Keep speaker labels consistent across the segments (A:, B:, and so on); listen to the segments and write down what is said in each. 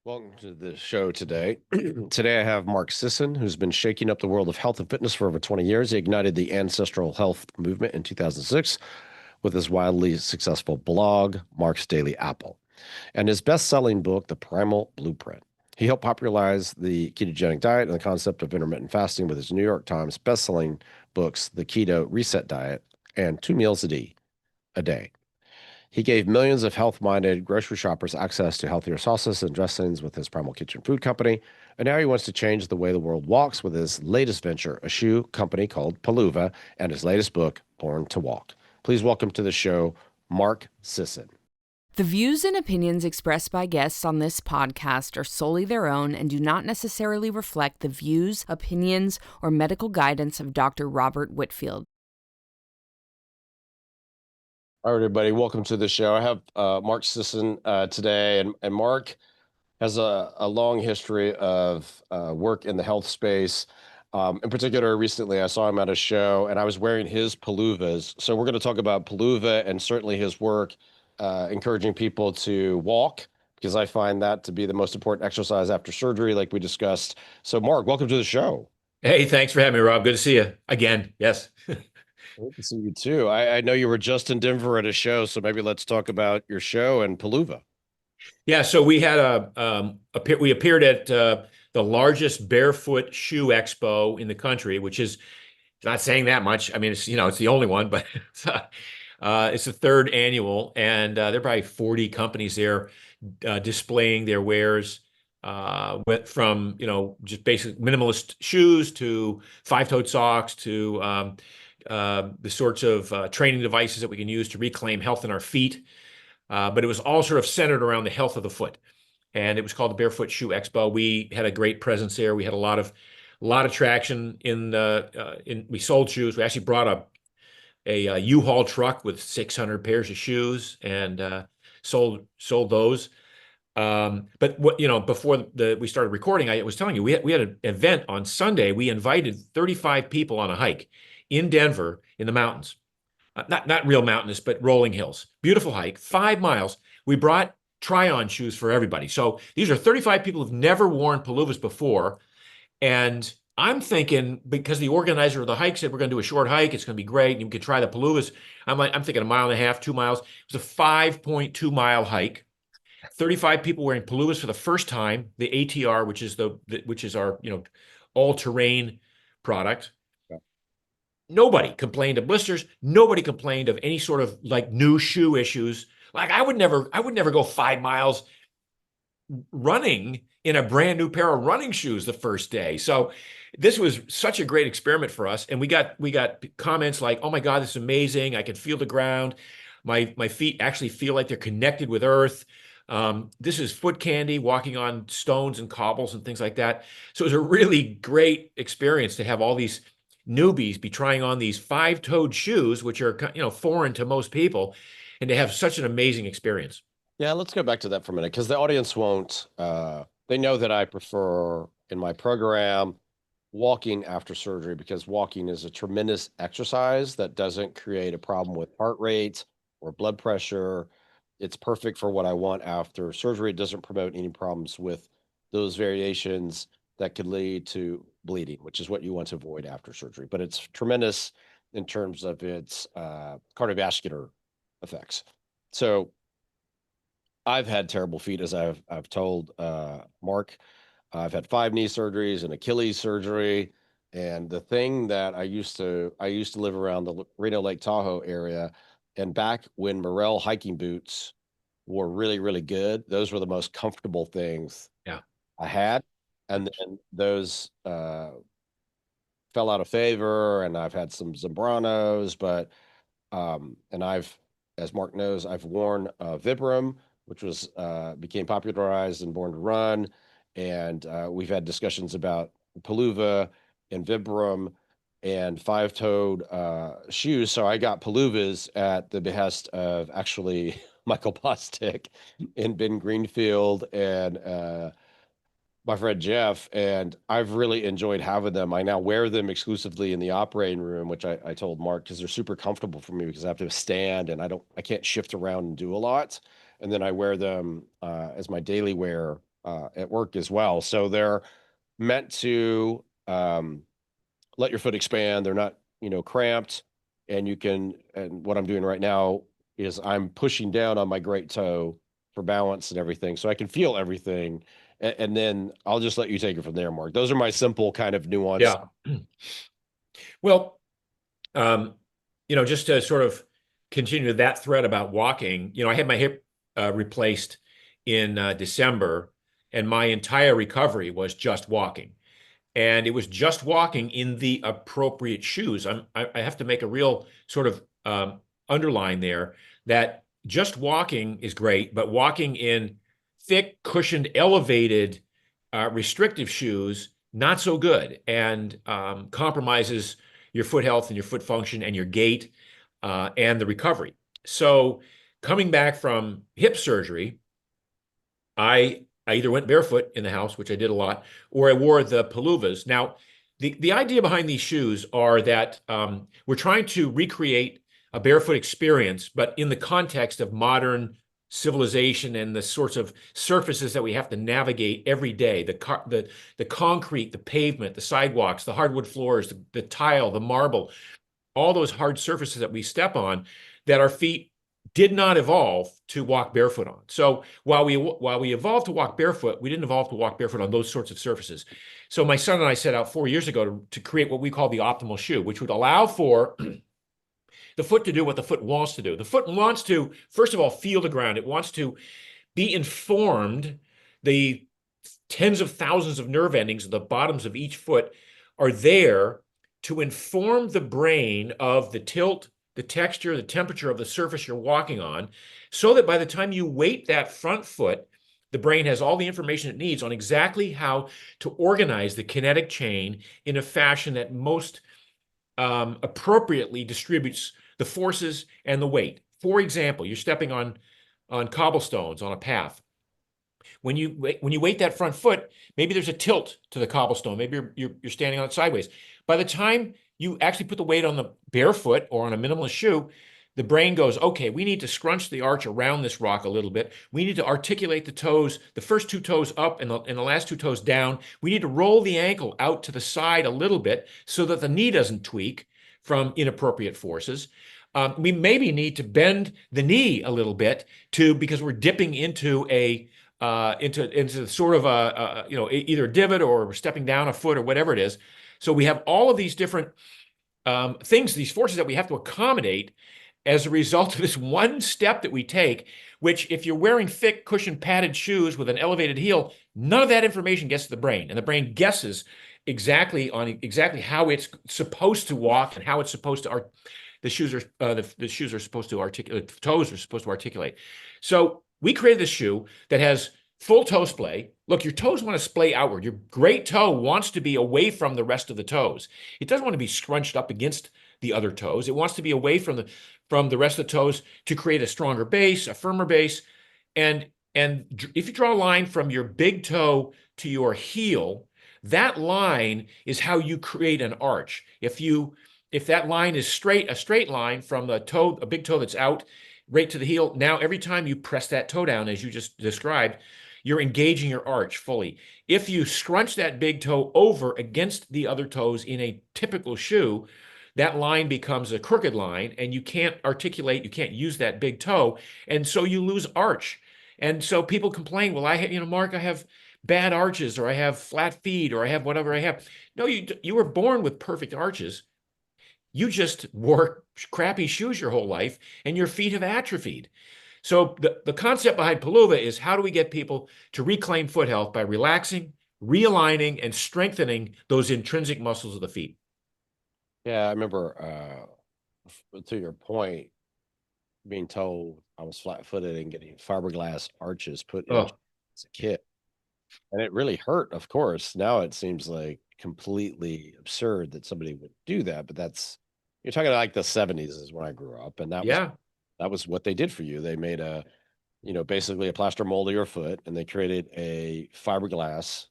A: Welcome to the show today. Today I have Mark Sisson, who's been shaking up the world of health and fitness for over 20 years. He ignited the Ancestral Health Movement in 2006 with his wildly successful blog, Mark's Daily Apple, and his best-selling book, The Primal Blueprint. He helped popularize the ketogenic diet and the concept of intermittent fasting with his New York Times best-selling books, The Keto Reset Diet and Two Meals a Day. He gave millions of health-minded grocery shoppers access to healthier sauces and dressings with his Primal Kitchen Food Company, and now he wants to change the way the world walks with his latest venture, a shoe company called PELUVA, and his latest book, Born to Walk. Please welcome to the show, Mark Sisson.
B: The views and opinions expressed by guests on this podcast are solely their own and do not necessarily reflect the views, opinions, or medical guidance of Dr. Robert Whitfield.
A: All right, everybody, welcome to the show. I have Mark Sisson today, and Mark has a long history of work in the health space. In particular, recently I saw him at a show, and I was wearing his PELUVAs. So we're going to talk about PELUVA and certainly his work encouraging people to walk, because I find that to be the most important exercise after surgery, like we discussed. So, Mark, welcome to the show.
C: Hey, thanks for having me, Rob. Good to see you again. Yes.
A: Great to see you too. I know you were just in Denver at a show, so maybe let's talk about your show and PELUVA.
C: Yeah. So we had we appeared at the largest barefoot shoe expo in the country, which is not saying that much. I mean, it's the only one, but it's the third annual, and there are probably 40 companies there displaying their wares. Went from just basic minimalist shoes to five-toed socks to the sorts of training devices that we can use to reclaim health in our feet. But it was all sort of centered around the health of the foot. And it was called the Barefoot Shoe Expo. We had a great presence there. We had a lot of traction we sold shoes. We actually brought a U-Haul truck with 600 pairs of shoes and sold those. But before we started recording, I was telling you, we had an event on Sunday. We invited 35 people on a hike in Denver in the mountains. Not real mountainous, but rolling hills. Beautiful hike, 5 miles. We brought try-on shoes for everybody. So these are 35 people who've never worn PELUVAs before. And I'm thinking, because the organizer of the hike said we're going to do a short hike, it's going to be great, and you can try the PELUVAs. I'm thinking 1.5 miles, 2 miles. It was a 5.2-mile hike. 35 people wearing PELUVAs for the first time. The ATR, which is our all-terrain product. Nobody complained of blisters. Nobody complained of any sort of like new shoe issues. Like I would never go 5 miles running in a brand new pair of running shoes the first day. So this was such a great experiment for us. And we got comments like, "Oh my God, this is amazing. I can feel the ground. My feet actually feel like they're connected with earth. This is foot candy, walking on stones and cobbles and things like that." So it was a really great experience to have all these newbies be trying on these five-toed shoes, which are foreign to most people, and to have such an amazing experience.
A: Yeah, let's go back to that for a minute, because the audience won't, they know that I prefer in my program walking after surgery, because walking is a tremendous exercise that doesn't create a problem with heart rate or blood pressure. It's perfect for what I want after surgery. It doesn't promote any problems with those variations that could lead to bleeding, which is what you want to avoid after surgery. But it's tremendous in terms of its cardiovascular effects. So I've had terrible feet, as I've told Mark. I've had 5 knee surgeries and Achilles surgery. And the thing that I used to live around the Reno Lake Tahoe area, and back when Morel hiking boots were really, really good, those were the most comfortable things I had. And then those fell out of favor, and I've had some Zambranos, but and as Mark knows, I've worn Vibram, which was became popularized in Born to Run, and we've had discussions about PELUVA and Vibram and five-toed shoes. So I got PELUVAs at the behest of actually Michael Bostic and Ben Greenfield and my friend Jeff, and I've really enjoyed having them. I now wear them exclusively in the operating room, which I told Mark, because they're super comfortable for me, because I have to stand and I can't shift around and do a lot. And then I wear them as my daily wear at work as well. So they're meant to let your foot expand. They're not, cramped. And what I'm doing right now is I'm pushing down on my great toe for balance and everything. So I can feel everything. And then I'll just let you take it from there, Mark. Those are my simple kind of nuance.
C: Yeah. Well, just to sort of continue that thread about walking, I had my hip replaced in December, and my entire recovery was just walking. And it was just walking in the appropriate shoes. I have to make a real sort of underline there that just walking is great, but walking in thick, cushioned, elevated, restrictive shoes, not so good, and compromises your foot health and your foot function and your gait and the recovery. So coming back from hip surgery, I either went barefoot in the house, which I did a lot, or I wore the PELUVAs. Now, the idea behind these shoes are that we're trying to recreate a barefoot experience, but in the context of modern civilization and the sorts of surfaces that we have to navigate every day, the concrete, the pavement, the sidewalks, the hardwood floors, the tile, the marble, all those hard surfaces that we step on that our feet did not evolve to walk barefoot on. So while we evolved to walk barefoot, we didn't evolve to walk barefoot on those sorts of surfaces. So my son and I set out 4 years ago to create what we call the optimal shoe, which would allow for the foot to do what the foot wants to do. The foot wants to, first of all, feel the ground. It wants to be informed. The tens of thousands of nerve endings at the bottoms of each foot are there to inform the brain of the tilt, the texture, the temperature of the surface you're walking on, so that by the time you weight that front foot, the brain has all the information it needs on exactly how to organize the kinetic chain in a fashion that most appropriately distributes the forces and the weight. For example, you're stepping on cobblestones on a path. When you weight that front foot, maybe there's a tilt to the cobblestone. Maybe you're standing on it sideways. By the time you actually put the weight on the barefoot or on a minimalist shoe, the brain goes, okay, we need to scrunch the arch around this rock a little bit. We need to articulate the toes, the first two toes up and the last two toes down. We need to roll the ankle out to the side a little bit so that the knee doesn't tweak from inappropriate forces. We maybe need to bend the knee a little bit because we're dipping into into sort of either a divot or we're stepping down a foot or whatever it is. So we have all of these different things, these forces that we have to accommodate as a result of this one step that we take, which if you're wearing thick cushion padded shoes with an elevated heel, none of that information gets to the brain, and the brain guesses exactly how it's supposed to walk and how it's supposed to the shoes are supposed to articulate, the toes are supposed to articulate. So we created this shoe that has full toe splay. Look, your toes want to splay outward. Your great toe wants to be away from the rest of the toes. It doesn't want to be scrunched up against the other toes. It wants to be away from the rest of the toes to create a stronger base, a firmer base. And if you draw a line from your big toe to your heel, that line is how you create an arch. If that line is a straight line from the toe, a big toe that's out right to the heel, now every time you press that toe down, as you just described, you're engaging your arch fully. If you scrunch that big toe over against the other toes in a typical shoe, that line becomes a crooked line and you can't articulate, you can't use that big toe, and so you lose arch. And so people complain, well, Mark, I have bad arches, or I have flat feet, or I have whatever I have. No, you were born with perfect arches. You just wore crappy shoes your whole life and your feet have atrophied. So the concept behind PELUVA is, how do we get people to reclaim foot health by relaxing, realigning, and strengthening those intrinsic muscles of the feet?
A: Yeah, I remember to your point, being told I was flat-footed and getting fiberglass arches put in
C: Oh,
A: as a kid. And it really hurt, of course. Now it seems like completely absurd that somebody would do that, but you're talking like the 70s is when I grew up, and
C: yeah.
A: that was what they did for you. They made basically a plaster mold of your foot, and they created a fiberglass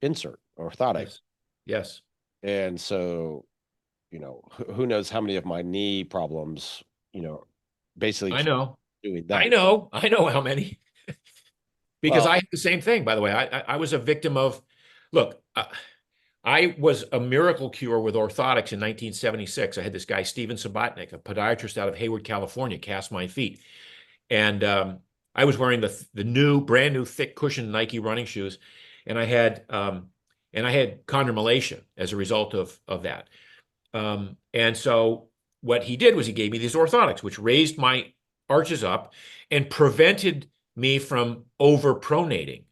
A: insert, orthotic.
C: Yes. Yes.
A: And so, who knows how many of my knee problems, basically
C: I know.
A: doing
C: I
A: that.
C: know. I know how many. because
A: Well,
C: I had the same thing, by the way. I was a victim of, look, I was a miracle cure with orthotics in 1976. I had this guy, Steven Subotnick, a podiatrist out of Hayward, California, cast my feet. And I was wearing the brand new thick cushion Nike running shoes. And I had chondromalacia as a result of that. And so what he did was he gave me these orthotics, which raised my arches up and prevented me from overpronating.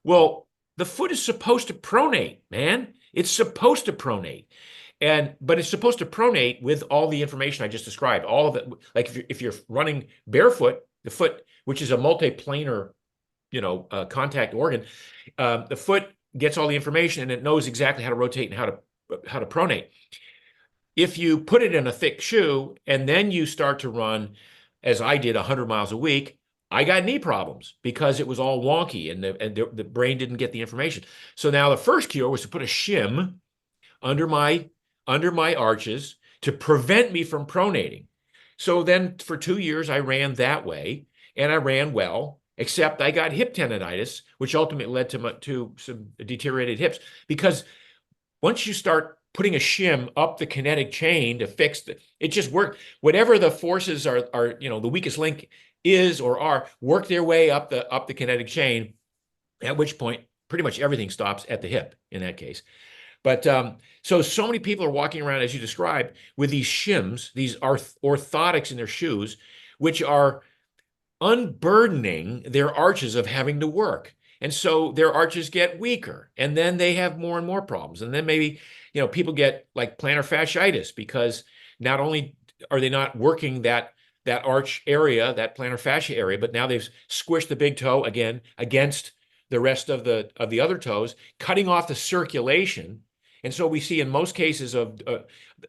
C: Well, the foot is supposed to pronate, man. It's supposed to pronate. But it's supposed to pronate with all the information I just described. All of it, like if you're running barefoot, the foot, which is a multiplanar, contact organ, the foot gets all the information and it knows exactly how to rotate and how to pronate. If you put it in a thick shoe and then you start to run, as I did, 100 miles a week, I got knee problems because it was all wonky and the brain didn't get the information. So now the first cure was to put a shim under my arches to prevent me from pronating. So then for 2 years, I ran that way and I ran well, except I got hip tendonitis, which ultimately led to some deteriorated hips. Because once you start putting a shim up the kinetic chain to fix it just worked. Whatever the forces are, the weakest link is or are, work their way up the kinetic chain, at which point pretty much everything stops at the hip in that case. But so many people are walking around, as you described, with these shims, these orthotics in their shoes, which are unburdening their arches of having to work. And so their arches get weaker, and then they have more and more problems. And then maybe, people get like plantar fasciitis because not only are they not working that arch area, that plantar fascia area, but now they've squished the big toe again against the rest of the other toes, cutting off the circulation. And so we see in most cases of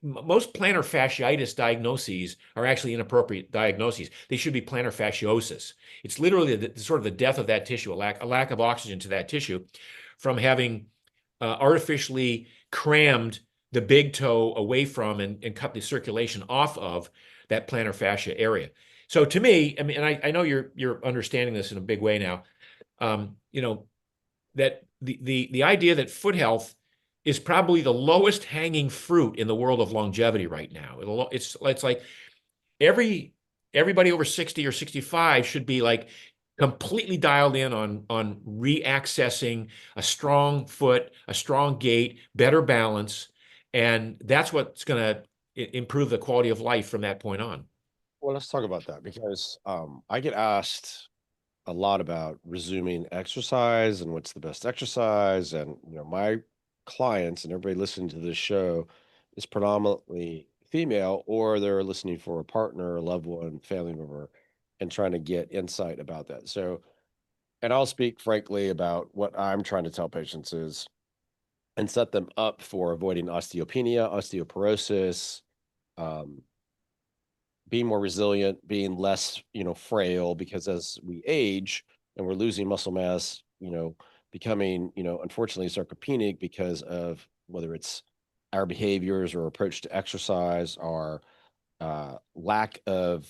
C: most plantar fasciitis diagnoses are actually inappropriate diagnoses. They should be plantar fasciosis. It's literally sort of the death of that tissue, a lack of oxygen to that tissue from having artificially crammed the big toe away from and cut the circulation off of that plantar fascia area. So to me, I mean, and I know you're understanding this in a big way now, that the idea that foot health is probably the lowest hanging fruit in the world of longevity right now. It's like everybody over 60 or 65 should be like completely dialed in on reaccessing a strong foot, a strong gait, better balance. And that's what's going to improve the quality of life from that point on.
A: well, let's talk about that because I get asked a lot about resuming exercise and what's the best exercise. And, my clients and everybody listening to this show is predominantly female, or they're listening for a partner, a loved one, family member, and trying to get insight about that. So, and I'll speak frankly about what I'm trying to tell patients is and set them up for avoiding osteopenia, osteoporosis, um, being more resilient, being less, frail, because as we age and we're losing muscle mass, becoming, unfortunately sarcopenic because of whether it's our behaviors or approach to exercise, our lack of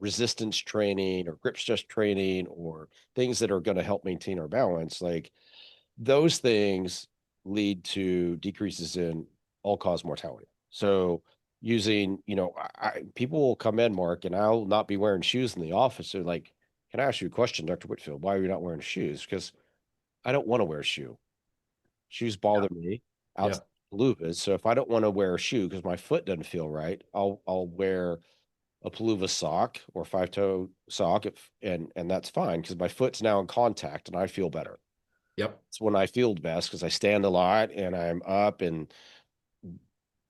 A: resistance training or grip stress training or things that are going to help maintain our balance, like those things lead to decreases in all-cause mortality. So using, people will come in, Mark, and I'll not be wearing shoes in the office. They're like, can I ask you a question, Dr. Whitfield? Why are you not wearing shoes? Because I don't want to wear a shoe. Shoes bother me
C: Yeah.
A: outside PELUVAs. So if I don't want to wear a shoe because my foot doesn't feel right, I'll wear a PELUVA sock or five-toe sock and that's fine because my foot's now in contact and I feel better.
C: Yep.
A: It's when I feel best because I stand a lot and I'm up and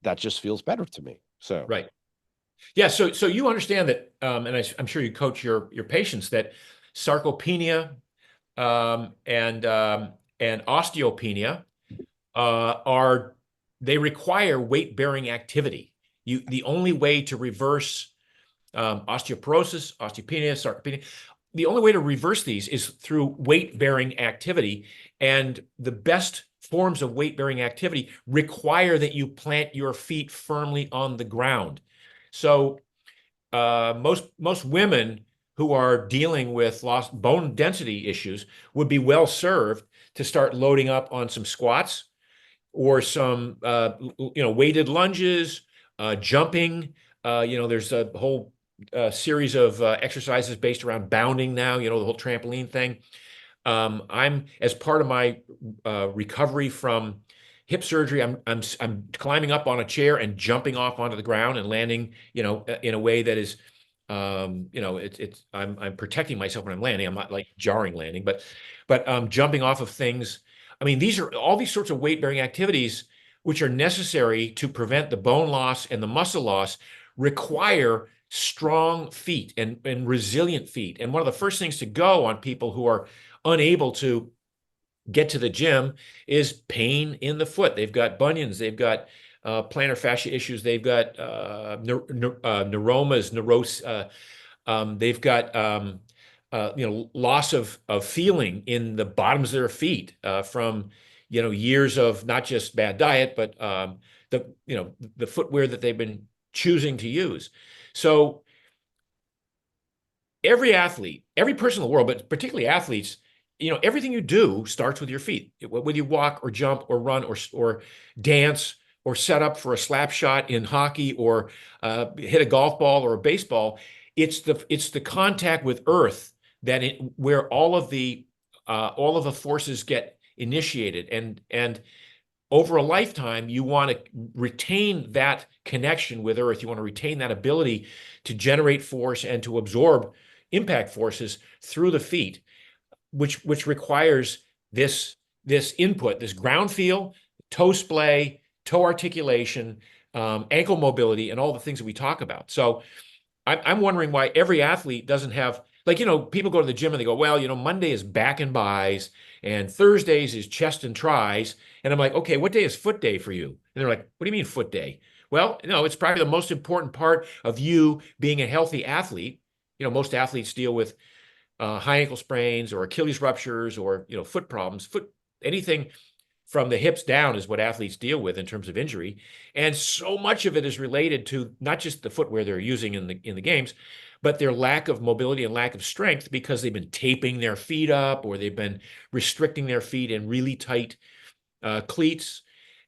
A: that just feels better to me. So
C: Right. Yeah. So you understand that, and I'm sure you coach your patients that sarcopenia and osteopenia they require weight-bearing activity. The only way to reverse osteoporosis, osteopenia, sarcopenia, the only way to reverse these is through weight-bearing activity. And the best forms of weight-bearing activity require that you plant your feet firmly on the ground. So most women who are dealing with lost bone density issues would be well served to start loading up on some squats or some weighted lunges, jumping. There's a whole series of exercises based around bounding now. The whole trampoline thing. I'm as part of my recovery from hip surgery. I'm climbing up on a chair and jumping off onto the ground and landing. In a way that is, I'm protecting myself when I'm landing. I'm not like jarring landing, but jumping off of things. I mean, these are all these sorts of weight-bearing activities which are necessary to prevent the bone loss and the muscle loss, require strong feet and resilient feet. And one of the first things to go on people who are unable to get to the gym is pain in the foot. They've got bunions, they've got plantar fascia issues, they've got neuromas, they've got loss of feeling in the bottoms of their feet from years of not just bad diet, but the footwear that they've been choosing to use. So every athlete, every person in the world, but particularly athletes, everything you do starts with your feet. Whether you walk or jump or run or dance or set up for a slap shot in hockey or hit a golf ball or a baseball, it's the contact with earth where all of the forces get initiated, and over a lifetime you want to retain that connection with earth. You want to retain that ability to generate force and to absorb impact forces through the feet, which requires this input, this ground feel, toe splay, toe articulation, ankle mobility, and all the things that we talk about. So I'm wondering why every athlete doesn't have, people go to the gym and they go, well, Monday is back and bis and Thursdays is chest and tris. And I'm like, okay, what day is foot day for you? And they're like, what do you mean foot day? Well, it's probably the most important part of you being a healthy athlete. Most athletes deal with high ankle sprains or Achilles ruptures or foot problems. Anything from the hips down is what athletes deal with in terms of injury, and so much of it is related to not just the footwear they're using in the games, but their lack of mobility and lack of strength because they've been taping their feet up or they've been restricting their feet in really tight cleats,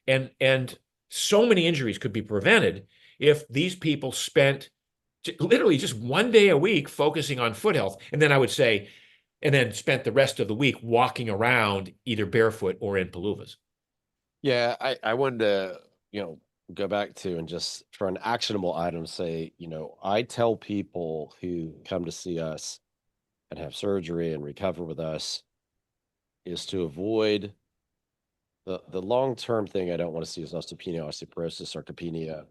C: and so many injuries could be prevented if these people spent literally just one day a week focusing on foot health. And then I would say, and then spent the rest of the week walking around either barefoot or in PELUVAs.
A: Yeah, I wanted to, go back to and just for an actionable item say, I tell people who come to see us and have surgery and recover with us is to avoid the long-term thing I don't want to see is osteopenia, osteoporosis, sarcopenia,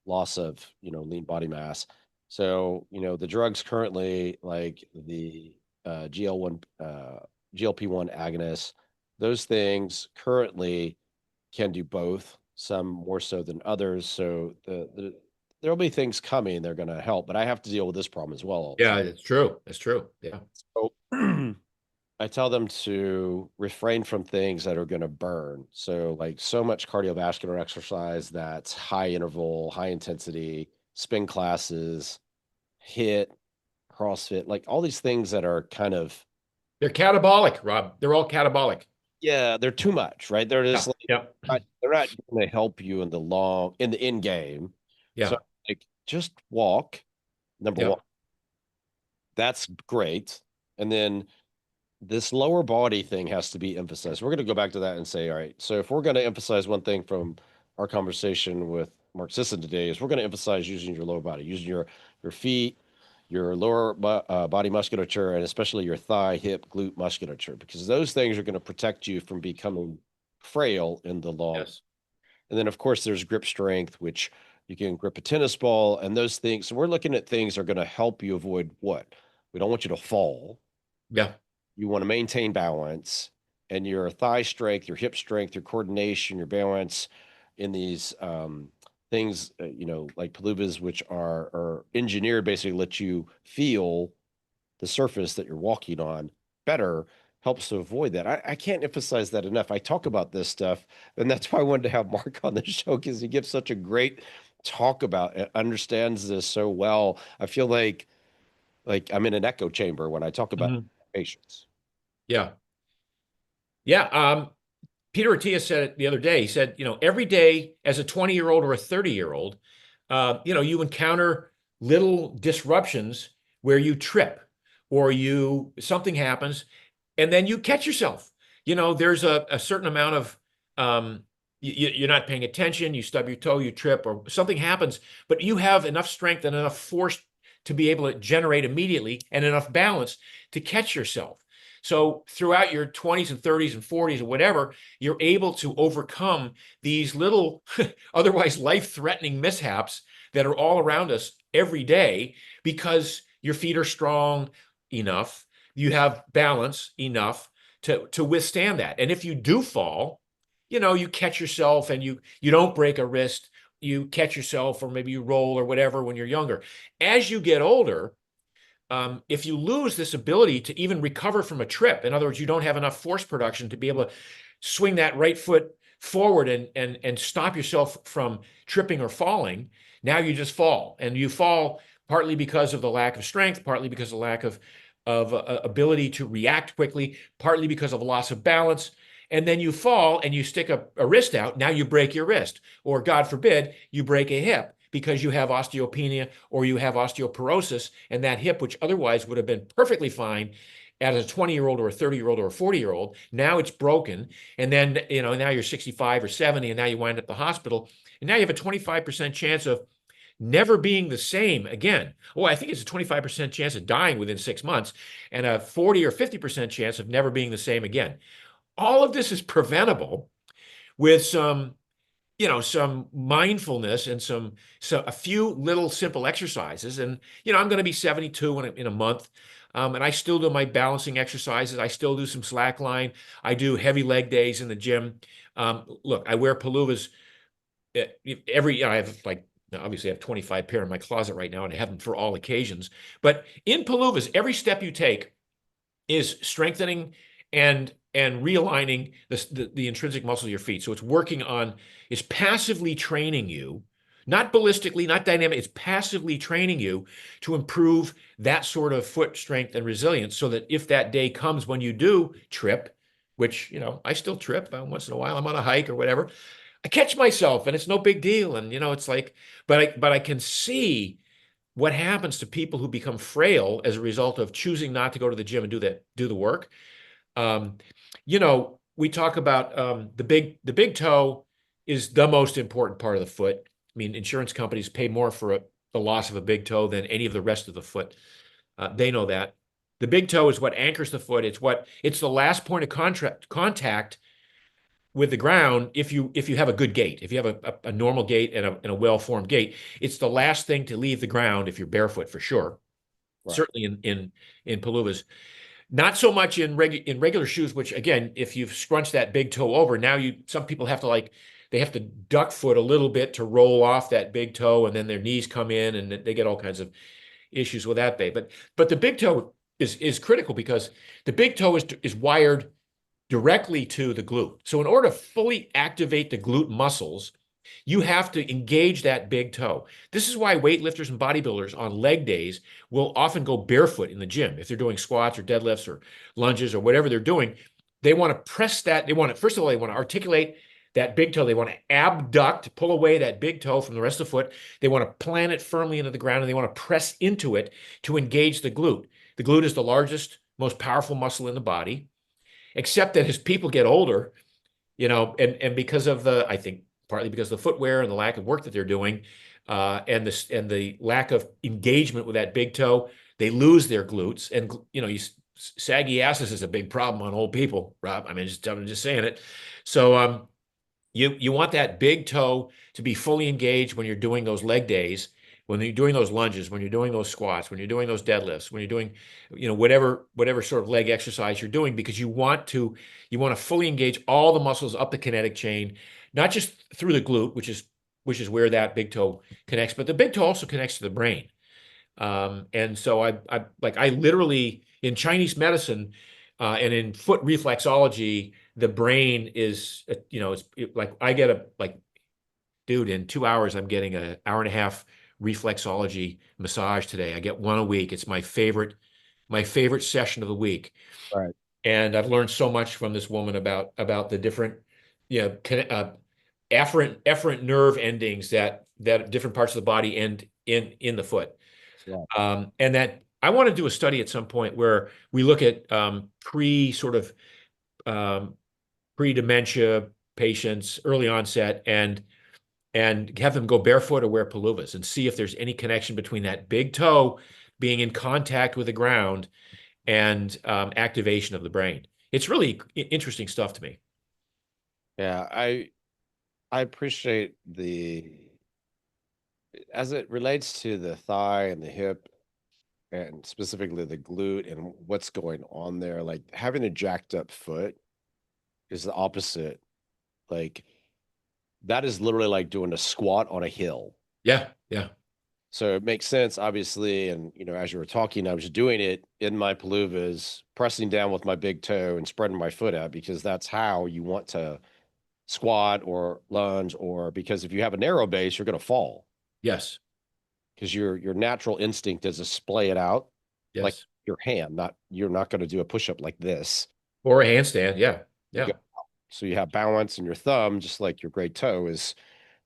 A: loss of, lean body mass. So, the drugs currently like the GLP-1 agonists, those things currently can do both, some more so than others. So there'll be things coming, they're going to help, but I have to deal with this problem as well all the
C: Yeah,
A: time.
C: that's true. That's true. Yeah.
A: So I tell them to refrain from things that are going to burn. So like so much cardiovascular exercise that's high interval, high intensity, spin classes, hit, CrossFit, like all these things that are kind of,
C: They're catabolic, Rob. They're all catabolic.
A: yeah, they're too much, right? They're just
C: Yeah.
A: they're not going to help you in the end game. So
C: Yeah.
A: like just walk, number
C: Yeah.
A: one, that's great. And then this lower body thing has to be emphasized. We're going to go back to that and say, all right, so if we're going to emphasize one thing from our conversation with Mark Sisson today is we're going to emphasize using your lower body, using your feet, your lower body musculature, and especially your thigh, hip, glute musculature, because those things are going to protect you from becoming frail in the long.
C: Yes.
A: And then, of course, there's grip strength, which you can grip a tennis ball and those things. So we're looking at things that are going to help you avoid what? We don't want you to fall.
C: Yeah.
A: You want to maintain balance, and your thigh strength, your hip strength, your coordination, your balance in these things, like PELUVAs, which are engineered basically to let you feel the surface that you're walking on better, helps to avoid that. I can't emphasize that enough. I talk about this stuff, and that's why I wanted to have Mark on the show, because he gives such a great talk about it, understands this so well. I feel like like I'm in an echo chamber when I talk about
C: Mhm.
A: patients.
C: Yeah. Yeah. Peter Attia said it the other day. He said, every day as a 20-year-old or a 30-year-old, you encounter little disruptions where you trip or something happens and then you catch yourself. There's a certain amount of, you're not paying attention, you stub your toe, you trip, or something happens, but you have enough strength and enough force to be able to generate immediately and enough balance to catch yourself. So throughout your 20s and 30s and 40s or whatever, you're able to overcome these little otherwise life-threatening mishaps that are all around us every day because your feet are strong enough, you have balance enough to withstand that. And if you do fall, you catch yourself and you don't break a wrist, you catch yourself, or maybe you roll or whatever when you're younger. As you get older, if you lose this ability to even recover from a trip, in other words, you don't have enough force production to be able to swing that right foot forward and stop yourself from tripping or falling, now you just fall. And you fall partly because of the lack of strength, partly because of the lack of ability to react quickly, partly because of loss of balance. And then you fall and you stick a wrist out. Now you break your wrist, or God forbid, you break a hip because you have osteopenia or you have osteoporosis, and that hip, which otherwise would have been perfectly fine as a 20-year-old or a 30-year-old or a 40-year-old, now it's broken. And then, now you're 65 or 70, and now you wind up at the hospital. And now you have a 25% chance of never being the same again. Oh, I think it's a 25% chance of dying within 6 months and a 40 or 50% chance of never being the same again. All of this is preventable with some mindfulness and a few little simple exercises. And, I'm going to be 72 in a month. And I still do my balancing exercises. I still do some slack line. I do heavy leg days in the gym. Look, I wear PELUVAs I have obviously I have 25 pair in my closet right now, and I have them for all occasions. But in PELUVAs, every step you take is strengthening and realigning the intrinsic muscle of your feet. So it's passively training you, not ballistically, not dynamic. It's passively training you to improve that sort of foot strength and resilience, so that if that day comes when you do trip, which, I still trip once in a while, I'm on a hike or whatever, I catch myself and it's no big deal. And, it's like, but I can see what happens to people who become frail as a result of choosing not to go to the gym and do the work. Um, we talk about the big toe is the most important part of the foot. I mean, insurance companies pay more for the loss of a big toe than any of the rest of the foot. They know that. The big toe is what anchors the foot. It's the last point of contact with the ground. If you have a good gait, if you have a normal gait and a well-formed gait, it's the last thing to leave the ground if you're barefoot, for sure.
A: Right.
C: Certainly in PELUVAs. Not so much in regular shoes, which, again, if you've scrunched that big toe over, now some people have to they have to duck foot a little bit to roll off that big toe, and then their knees come in and they get all kinds of issues with that. But the big toe is critical because the big toe is wired directly to the glute. So in order to fully activate the glute muscles, you have to engage that big toe. This is why weightlifters and bodybuilders on leg days will often go barefoot in the gym. If they're doing squats or deadlifts or lunges or whatever they're doing, they want to press that. First of all, they want to articulate that big toe. They want to abduct, pull away that big toe from the rest of the foot. They want to plant it firmly into the ground, and they want to press into it to engage the glute. The glute is the largest, most powerful muscle in the body, except that as people get older, and because of I think partly because of the footwear and the lack of work that they're doing, and the lack of engagement with that big toe, they lose their glutes. And saggy asses is a big problem on old people, Rob. I mean, I'm just saying it. So you want that big toe to be fully engaged when you're doing those leg days, when you're doing those lunges, when you're doing those squats, when you're doing those deadlifts, when you're doing, whatever sort of leg exercise you're doing, because you want to fully engage all the muscles up the kinetic chain, not just through the glute, which is where that big toe connects, but the big toe also connects to the brain. And so I literally, in Chinese medicine, and in foot reflexology, the brain is, I get dude, in 2 hours, I'm getting an hour and a half reflexology massage today. I get one a week. It's my favorite session of the week.
A: Right.
C: And I've learned so much from this woman about the different, efferent nerve endings that different parts of the body end in the foot.
A: Yeah.
C: And that I want to do a study at some point where we look at um, pre-dementia patients, early onset, and have them go barefoot or wear PELUVAs and see if there's any connection between that big toe being in contact with the ground and activation of the brain. It's really interesting stuff to me.
A: Yeah, I appreciate as it relates to the thigh and the hip and specifically the glute and what's going on there, like having a jacked up foot is the opposite. Like that is literally like doing a squat on a hill.
C: Yeah, yeah,
A: So it makes sense, obviously. And, as you were talking, I was doing it in my PELUVAs, pressing down with my big toe and spreading my foot out because that's how you want to squat or lunge, or because if you have a narrow base, you're going to fall
C: yes,
A: because your natural instinct is to splay it out like
C: yes.
A: your hand. You're not going to do a push-up like this.
C: Or a handstand. Yeah,
A: You
C: yeah,
A: go, so you have balance, and your thumb, just like your great toe, is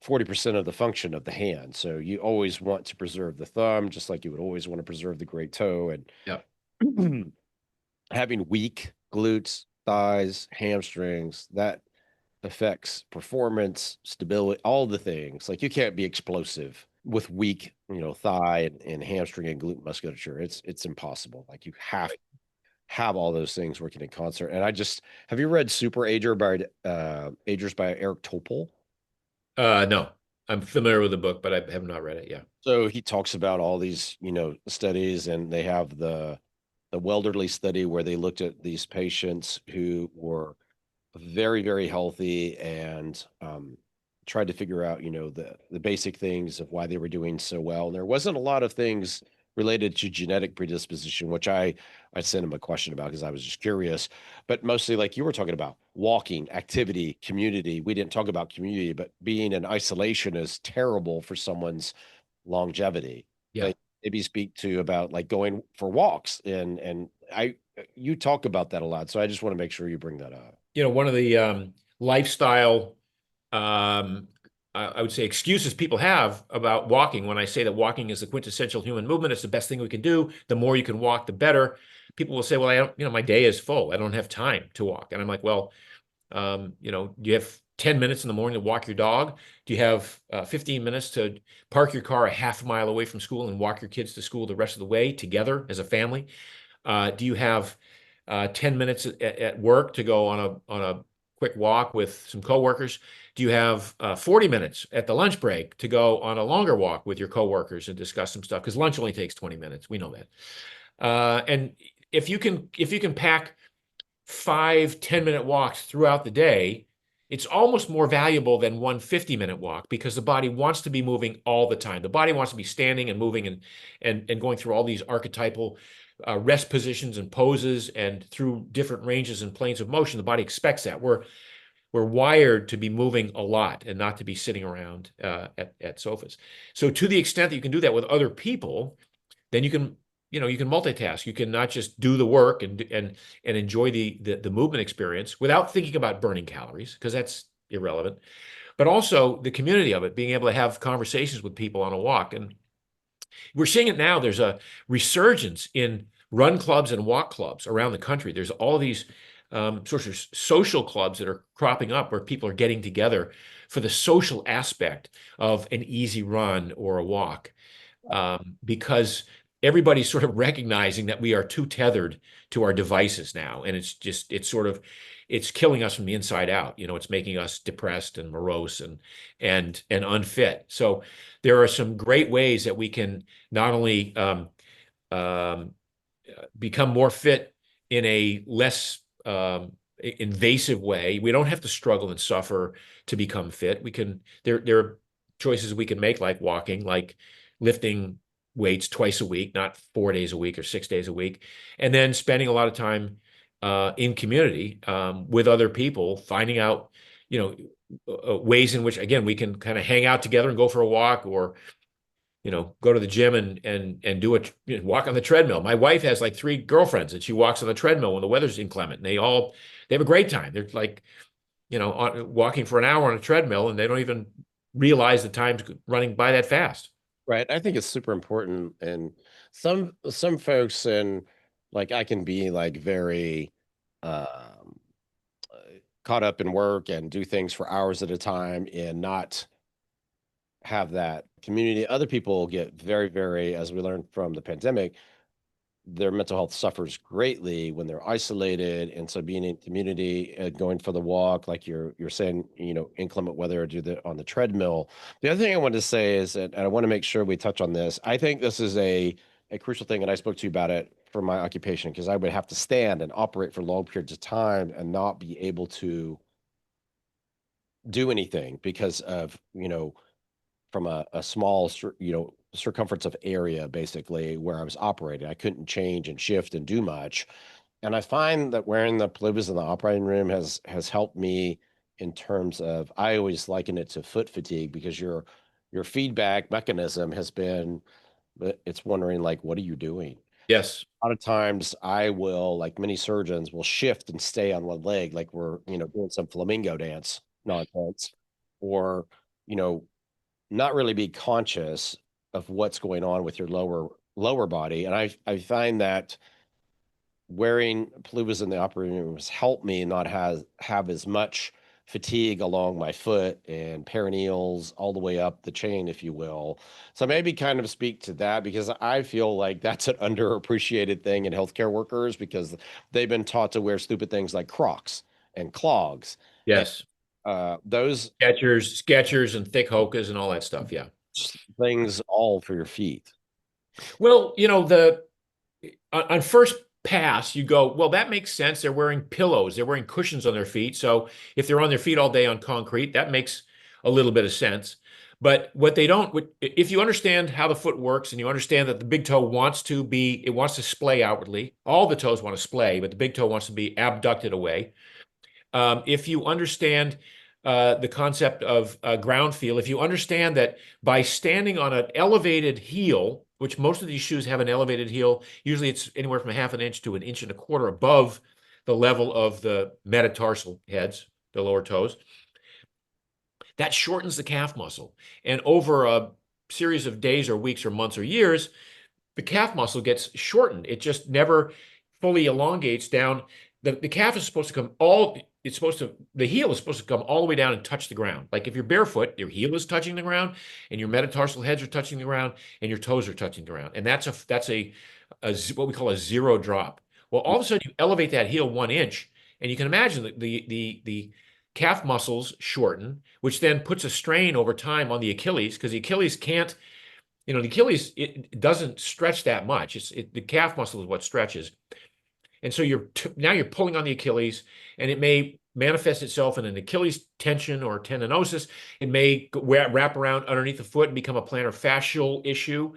A: 40% of the function of the hand. So you always want to preserve the thumb, just like you would always want to preserve the great toe.
C: yeah.
A: And having weak glutes, thighs, hamstrings, that affects performance, stability, all the things. Like you can't be explosive with weak, thigh and hamstring and glute musculature. It's impossible. Like you have all those things working in concert. And have you read Super Ager by Agers by Eric Topol?
C: No, I'm familiar with the book, but I have not read it. Yeah,
A: So he talks about all these, studies, and they have the Welderly study where they looked at these patients who were very, very healthy and tried to figure out, the basic things of why they were doing so well. And there wasn't a lot of things related to genetic predisposition, which I sent him a question about because I was just curious. But mostly, like you were talking about, walking, activity, community. We didn't talk about community, but being in isolation is terrible for someone's longevity.
C: yeah.
A: Like maybe speak to about like going for walks and you talk about that a lot. So I just want to make sure you bring that up.
C: One of the lifestyle, um, I would say, excuses people have about walking. When I say that walking is the quintessential human movement, it's the best thing we can do. The more you can walk, the better. People will say, "Well, I don't, my day is full. I don't have time to walk." And I'm like, "Well, do you have 10 minutes in the morning to walk your dog? Do you have 15 minutes to park your car a half mile away from school and walk your kids to school the rest of the way together as a family? Do you have 10 minutes at work to go on a quick walk with some coworkers? Do you have 40 minutes at the lunch break to go on a longer walk with your coworkers and discuss some stuff? Because lunch only takes 20 minutes. We know that. And if you can pack 5-10 minute walks throughout the day, it's almost more valuable than one 50-minute walk because the body wants to be moving all the time. The body wants to be standing and moving and going through all these archetypal rest positions and poses and through different ranges and planes of motion. The body expects that. We're wired to be moving a lot and not to be sitting around at sofas. So to the extent that you can do that with other people, then you can multitask. You can not just do the work and enjoy the movement experience without thinking about burning calories, because that's irrelevant, but also the community of it, being able to have conversations with people on a walk. And we're seeing it now. There's a resurgence in run clubs and walk clubs around the country. There's all these sorts of social clubs that are cropping up where people are getting together for the social aspect of an easy run or a walk, because everybody's sort of recognizing that we are too tethered to our devices now. And it's killing us from the inside out. It's making us depressed and morose and unfit. So there are some great ways that we can not only become more fit in a less invasive way. We don't have to struggle and suffer to become fit. There are choices we can make, like walking, like lifting weights twice a week, not 4 days a week or 6 days a week, and then spending a lot of time in community with other people, finding out, ways in which, again, we can kind of hang out together and go for a walk, or go to the gym and do walk on the treadmill. My wife has like 3 girlfriends and she walks on the treadmill when the weather's inclement. And they have a great time. They're like, walking for an hour on a treadmill and they don't even realize the time's running by that fast.
A: Right. I think it's super important. And some folks, and like I can be like very um caught up in work and do things for hours at a time and not have that community. Other people get very, very, as we learned from the pandemic, their mental health suffers greatly when they're isolated. And so being in community, going for the walk, like you're saying, inclement weather, or do the on the treadmill. The other thing I wanted to say is, and I want to make sure we touch on this. I think this is a crucial thing, and I spoke to you about it for my occupation, because I would have to stand and operate for long periods of time and not be able to do anything because of, from a small, circumference of area, basically, where I was operating. I couldn't change and shift and do much. And I find that wearing the PELUVAs in the operating room has helped me in terms of, I always liken it to foot fatigue, because your feedback mechanism has been, it's wondering like, what are you doing?
C: Yes.
A: A lot of times I will, like many surgeons, will shift and stay on one leg, like we're, doing some flamingo dance nonsense, or, you know, not really be conscious of what's going on with your lower body. And I find that wearing PELUVAs in the operating room has helped me not have as much fatigue along my foot and perineals all the way up the chain, if you will. So maybe kind of speak to that, because I feel like that's an underappreciated thing in healthcare workers, because they've been taught to wear stupid things like Crocs and clogs. And
C: Yes.
A: those
C: Skechers and thick Hokas and all that stuff. Yeah.
A: things all for your feet.
C: Well, on first pass, you go, well, that makes sense. They're wearing pillows, they're wearing cushions on their feet. So if they're on their feet all day on concrete, that makes a little bit of sense. But what they don't, if you understand how the foot works and you understand that the big toe wants to splay outwardly, all the toes want to splay, but the big toe wants to be abducted away. If you understand the concept of ground feel, if you understand that by standing on an elevated heel, which most of these shoes have an elevated heel, usually it's anywhere from 1/2 an inch to 1.25 inches above the level of the metatarsal heads, the lower toes, that shortens the calf muscle. And over a series of days or weeks or months or years, the calf muscle gets shortened. It just never fully elongates down. The calf is supposed to come the heel is supposed to come all the way down and touch the ground. Like if you're barefoot, your heel is touching the ground and your metatarsal heads are touching the ground and your toes are touching the ground. And that's what we call a zero drop. Well, all of a sudden you elevate that heel 1 inch, and you can imagine that the calf muscles shorten, which then puts a strain over time on the Achilles, because the Achilles can't, the Achilles, it doesn't stretch that much. The calf muscle is what stretches. And so now you're pulling on the Achilles, and it may manifest itself in an Achilles tension or tendinosis. It may wrap around underneath the foot and become a plantar fascial issue.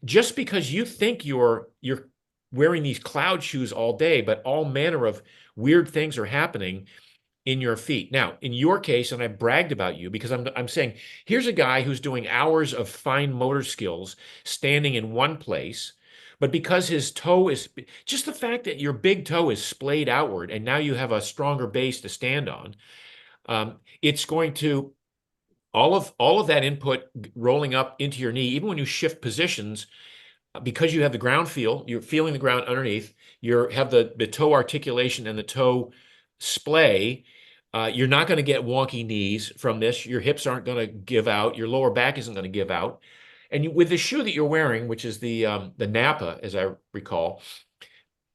C: Just because you think you're wearing these cloud shoes all day, but all manner of weird things are happening in your feet. Now, in your case, and I bragged about you because I'm saying, here's a guy who's doing hours of fine motor skills standing in one place, but because his toe is just the fact that your big toe is splayed outward and now you have a stronger base to stand on, it's going to all of that input rolling up into your knee, even when you shift positions, because you have the ground feel, you're feeling the ground underneath, you have the toe articulation and the toe splay. You're not going to get wonky knees from this. Your hips aren't going to give out. Your lower back isn't going to give out. And with the shoe that you're wearing, which is the Napa, as I recall,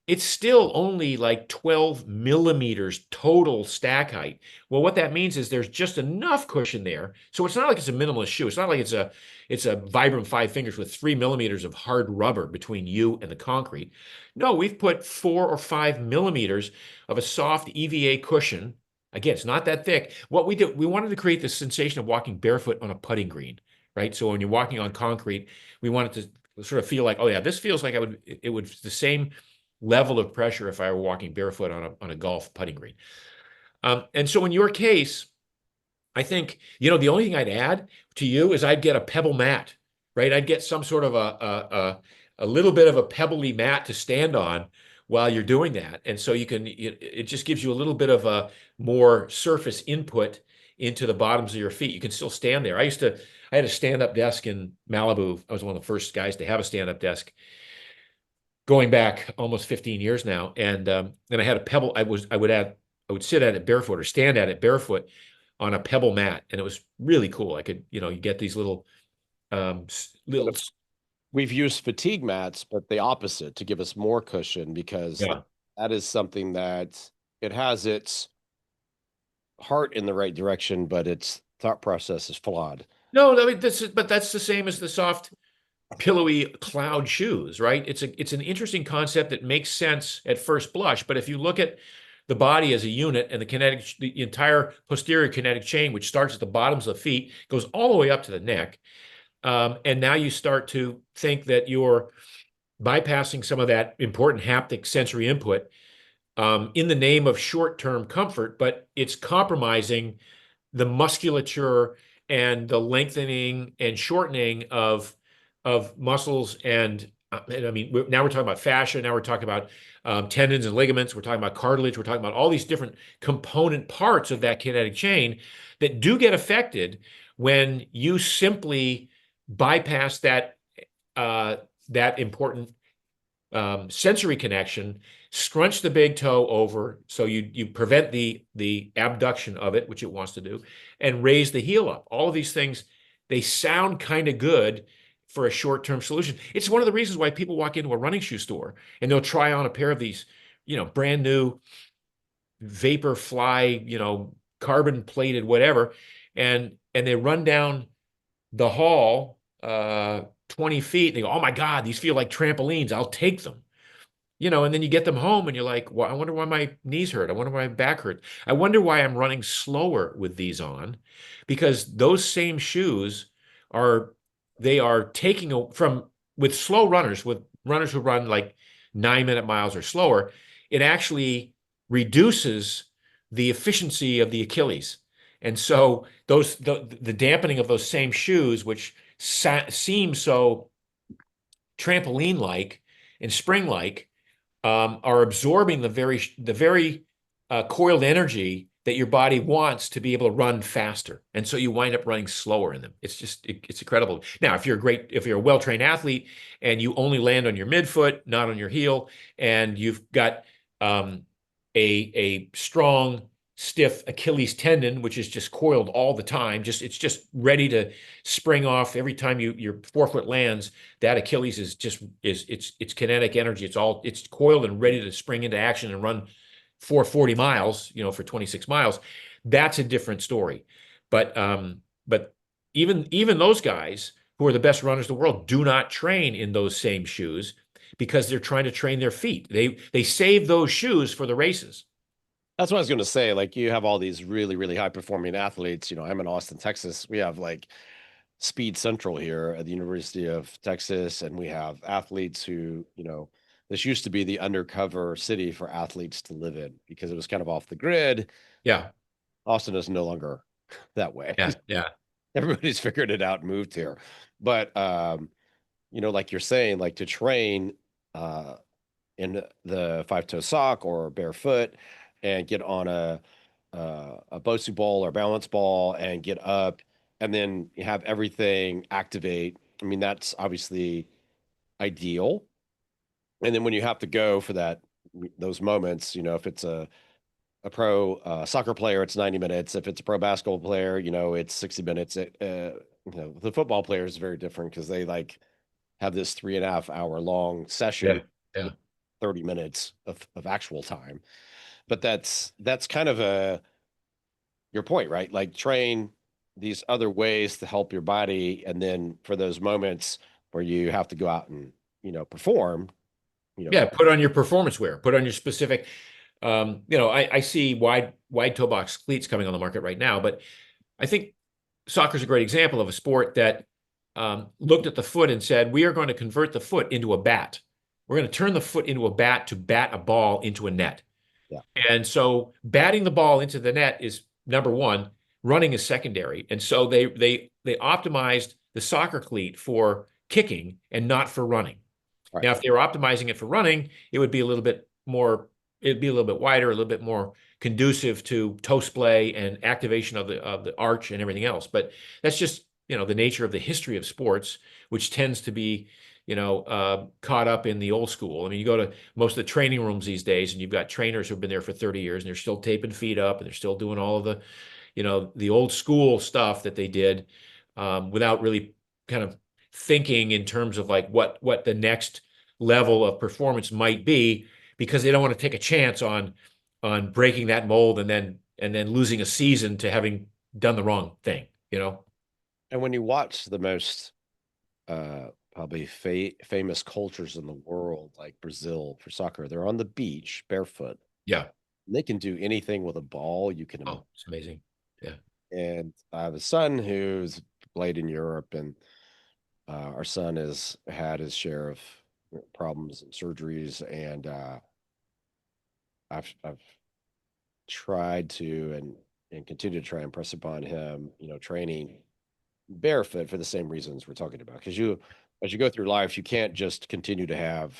C: it's still only like 12 millimeters total stack height. Well, what that means is there's just enough cushion there. So it's not like it's a minimalist shoe. It's not like it's a Vibram 5 fingers with 3 millimeters of hard rubber between you and the concrete. No, we've put 4 or 5 millimeters of a soft EVA cushion. Again, it's not that thick. What we did, we wanted to create the sensation of walking barefoot on a putting green, right? So when you're walking on concrete, we wanted to sort of feel like, oh yeah, this feels like it would the same level of pressure if I were walking barefoot on a golf putting green. And so in your case, I think, the only thing I'd add to you is I'd get a pebble mat right? I'd get some sort of a little bit of a pebbly mat to stand on while you're doing that. And so it just gives you a little bit of a more surface input into the bottoms of your feet. You can still stand there. I had a stand-up desk in Malibu. I was one of the first guys to have a stand-up desk going back almost 15 years now. And I had a pebble. I would sit at it barefoot or stand at it barefoot on a pebble mat. And it was really cool. I could, you get these little,
A: We've used fatigue mats, but the opposite to give us more cushion, because
C: yeah.
A: that is something that it has its heart in the right direction, but its thought process is flawed.
C: No, I mean, but that's the same as the soft, pillowy cloud shoes, right? It's an interesting concept that makes sense at first blush, but if you look at the body as a unit and the entire posterior kinetic chain, which starts at the bottoms of the feet, goes all the way up to the neck, and now you start to think that you're bypassing some of that important haptic sensory input in the name of short-term comfort, but it's compromising the musculature and the lengthening and shortening of muscles and I mean, now we're talking about fascia. Now we're talking about tendons and ligaments. We're talking about cartilage. We're talking about all these different component parts of that kinetic chain that do get affected when you simply bypass that that important sensory connection, scrunch the big toe over so you prevent the abduction of it, which it wants to do, and raise the heel up. All of these things, they sound kind of good for a short-term solution. It's one of the reasons why people walk into a running shoe store and they'll try on a pair of these, brand new Vaporfly, carbon plated, whatever, and they run down the hall 20 feet and they go, oh my God, these feel like trampolines. I'll take them. And then you get them home and you're like, well, I wonder why my knees hurt. I wonder why my back hurt. I wonder why I'm running slower with these on, because those same shoes they are taking from with slow runners, with runners who run like 9-minute miles or slower, it actually reduces the efficiency of the Achilles. And so the dampening of those same shoes, which seem so trampoline-like and spring-like, are absorbing the very coiled energy that your body wants to be able to run faster. And so you wind up running slower in them. It's incredible. Now, if you're a well-trained athlete and you only land on your midfoot, not on your heel, and you've got a strong, stiff Achilles tendon, which is just coiled all the time, it's just ready to spring off every time your forefoot lands, that Achilles is it's kinetic energy. It's coiled and ready to spring into action and run 440 miles, for 26 miles. That's a different story. But even those guys who are the best runners in the world do not train in those same shoes because they're trying to train their feet. They save those shoes for the races.
A: That's what I was going to say. Like, you have all these really, really high performing athletes. I'm in Austin, Texas. We have like Speed Central here at the University of Texas, and we have athletes who, this used to be the undercover city for athletes to live in because it was kind of off the grid.
C: Yeah.
A: Austin is no longer that way.
C: Yeah. Yeah.
A: Everybody's figured it out and moved here. But, like you're saying, like to train in the five-toe sock or barefoot and get on a Bosu ball or balance ball and get up, and then you have everything activate. I mean, that's obviously ideal. And then when you have to go for those moments, if it's a pro soccer player, it's 90 minutes. If it's a pro basketball player, it's 60 minutes. The football player is very different because they like have this 3.5 hour long session,
C: Yeah.
A: 30 minutes of actual time. But that's kind of your point, right? Like, train these other ways to help your body, and then for those moments where you have to go out and perform.
C: Yeah, put on your performance wear. Put on your specific. I see wide toe box cleats coming on the market right now, but I think soccer is a great example of a sport that looked at the foot and said, we are going to convert the foot into a bat. We're going to turn the foot into a bat to bat a ball into a net.
A: Yeah.
C: And so batting the ball into the net is number one. Running is secondary. And so they optimized the soccer cleat for kicking and not for running.
A: Right.
C: Now, if they were optimizing it for running, it would be a little bit more, it'd be a little bit wider, a little bit more conducive to toe splay and activation of the arch and everything else. But that's just, the nature of the history of sports, which tends to be, caught up in the old school. I mean, you go to most of the training rooms these days, and you've got trainers who've been there for 30 years, and they're still taping feet up, and they're still doing all of the, the old school stuff that they did, without really kind of thinking in terms of like what the next level of performance might be, because they don't want to take a chance on breaking that mold and then losing a season to having done the wrong thing,
A: And when you watch the most probably famous cultures in the world, like Brazil for soccer, they're on the beach barefoot.
C: Yeah.
A: They can do anything with a ball you can
C: Oh,
A: imagine.
C: it's amazing. Yeah.
A: And I have a son who's played in Europe, and our son has had his share of problems and surgeries, and I've tried to and continue to try and press upon him, training barefoot for the same reasons we're talking about. Because as you go through life, you can't just continue to have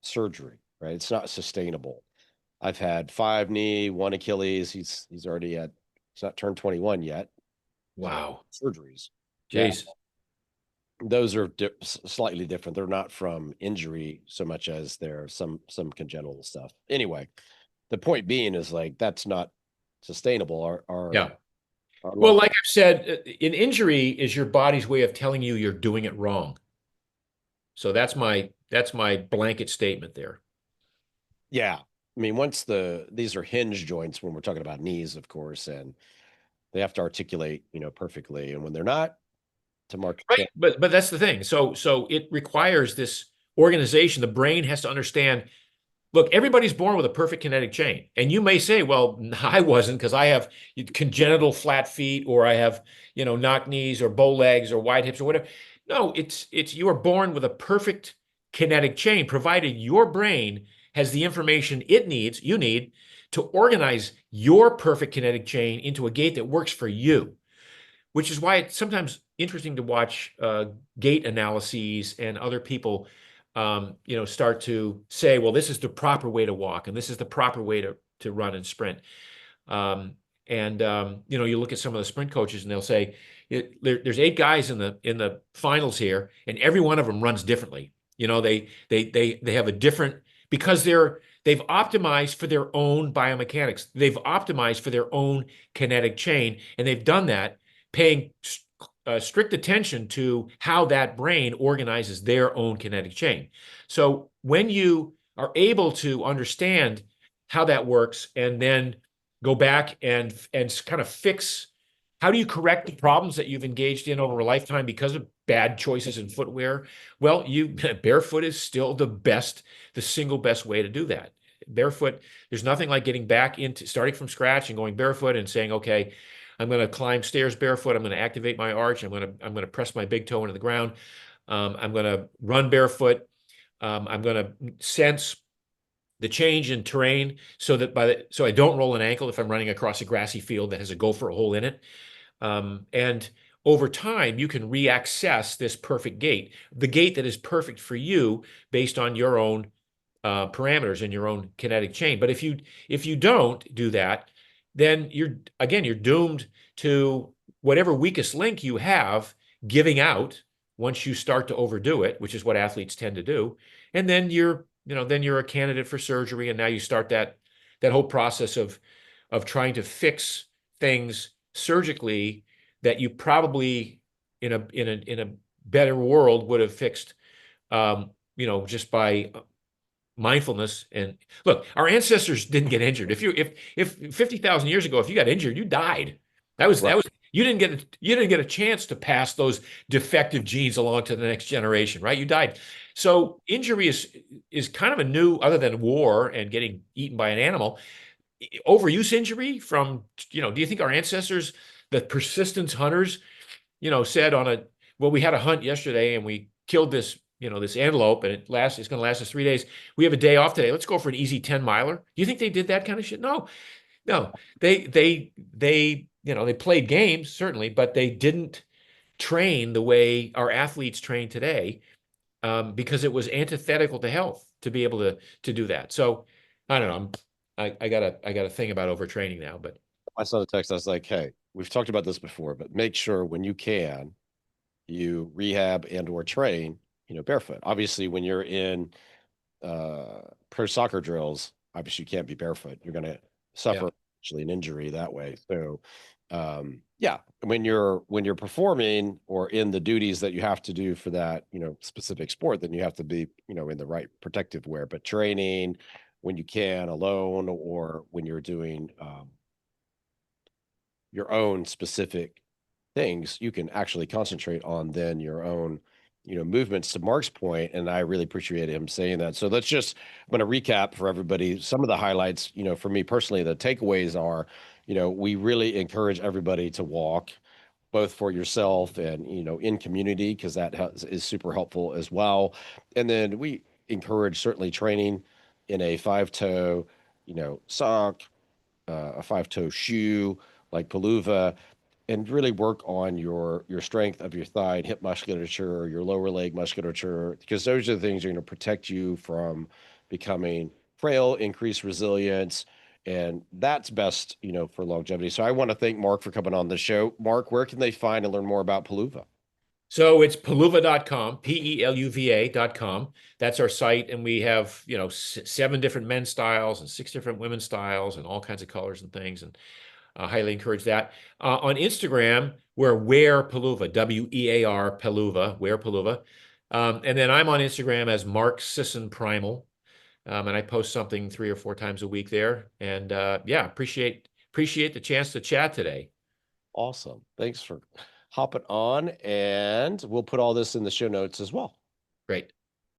A: surgery, right? It's not sustainable. I've had 5 knee, 1 Achilles. He's not turned 21 yet.
C: Wow.
A: Surgeries.
C: Jeez.
A: Those are slightly different. They're not from injury so much as they're some congenital stuff. Anyway, the point being is like that's not sustainable.
C: Yeah.
A: Our
C: Well, like I've said, an injury is your body's way of telling you you're doing it wrong. So that's my blanket statement there.
A: yeah. I mean, these are hinge joints when we're talking about knees, of course, and they have to articulate, perfectly. And when they're not, to mark
C: Right. But that's the thing. So it requires this organization. The brain has to understand, look, everybody's born with a perfect kinetic chain. And you may say, well, I wasn't, because I have congenital flat feet, or I have, knock knees or bow legs or wide hips or whatever. No, it's you are born with a perfect kinetic chain, provided your brain has the information you need to organize your perfect kinetic chain into a gait that works for you, which is why it's sometimes interesting to watch gait analyses and other people start to say, well, this is the proper way to walk, and this is the proper way to run and sprint. You look at some of the sprint coaches, and they'll say, there's 8 guys in the finals here, and every one of them runs differently. They have a different, because they've optimized for their own biomechanics. They've optimized for their own kinetic chain, and they've done that paying strict attention to how that brain organizes their own kinetic chain. So when you are able to understand how that works, and then go back and kind of fix, how do you correct the problems that you've engaged in over a lifetime because of bad choices in footwear? Well, barefoot is still the single best way to do that. Barefoot, there's nothing like getting back into starting from scratch and going barefoot and saying, okay, I'm going to climb stairs barefoot. I'm going to activate my arch. I'm going to press my big toe into the ground. I'm going to run barefoot. I'm going to sense the change in terrain so that so I don't roll an ankle if I'm running across a grassy field that has a gopher hole in it. And over time, you can reaccess this perfect gait, the gait that is perfect for you based on your own parameters and your own kinetic chain. But if you don't do that, then you're doomed to whatever weakest link you have giving out once you start to overdo it, which is what athletes tend to do. And then you're a candidate for surgery. And now you start that whole process of trying to fix things surgically that you probably in a better world would have fixed, just by mindfulness. And look, our ancestors didn't get injured. If 50,000 years ago, if you got injured, you died. You didn't get a chance to pass those defective genes along to the next generation, right? You died. So injury is kind of a new, other than war and getting eaten by an animal, overuse injury from, do you think our ancestors, the persistence hunters, said we had a hunt yesterday and we killed this antelope, and it's going to last us 3 days. We have a day off today. Let's go for an easy 10 miler. Do you think they did that kind of shit? No. They played games, certainly, but they didn't train the way our athletes train today, because it was antithetical to health to be able to do that. So I don't know. I got a thing about overtraining now, but
A: I saw the text. I was like, hey, we've talked about this before, but make sure when you can, you rehab and or train, barefoot. Obviously, when you're in pro soccer drills, obviously you can't be barefoot. You're going to
C: yeah.
A: suffer actually an injury that way. So, yeah, when you're performing or in the duties that you have to do for that, specific sport, then you have to be, in the right protective wear. But training when you can alone, or when you're doing your own specific things, you can actually concentrate on then your own, movements, to Mark's point. And I really appreciate him saying that. So I'm going to recap for everybody some of the highlights. For me personally, the takeaways are, we really encourage everybody to walk, both for yourself and, in community, because is super helpful as well. And then we encourage certainly training in a five toe, sock, a five toe shoe like PELUVA, and really work on your strength of your thigh and hip musculature, your lower leg musculature, because those are the things that are going to protect you from becoming frail, increase resilience, and that's best, for longevity. So I want to thank Mark for coming on the show. Mark, where can they find and learn more about PELUVA?
C: So it's peluva.com, peluva.com. That's our site. And we have, 7 different men's styles and 6 different women's styles and all kinds of colors and things. And I highly encourage that. On Instagram, we're Wear PELUVA, WEAR PELUVA, Wear PELUVA. And then I'm on Instagram as Mark Sisson Primal. And I post something 3 or 4 times a week there. And yeah, appreciate the chance to chat today.
A: Awesome. Thanks for hopping on, and we'll put all this in the show notes as well.
C: Great.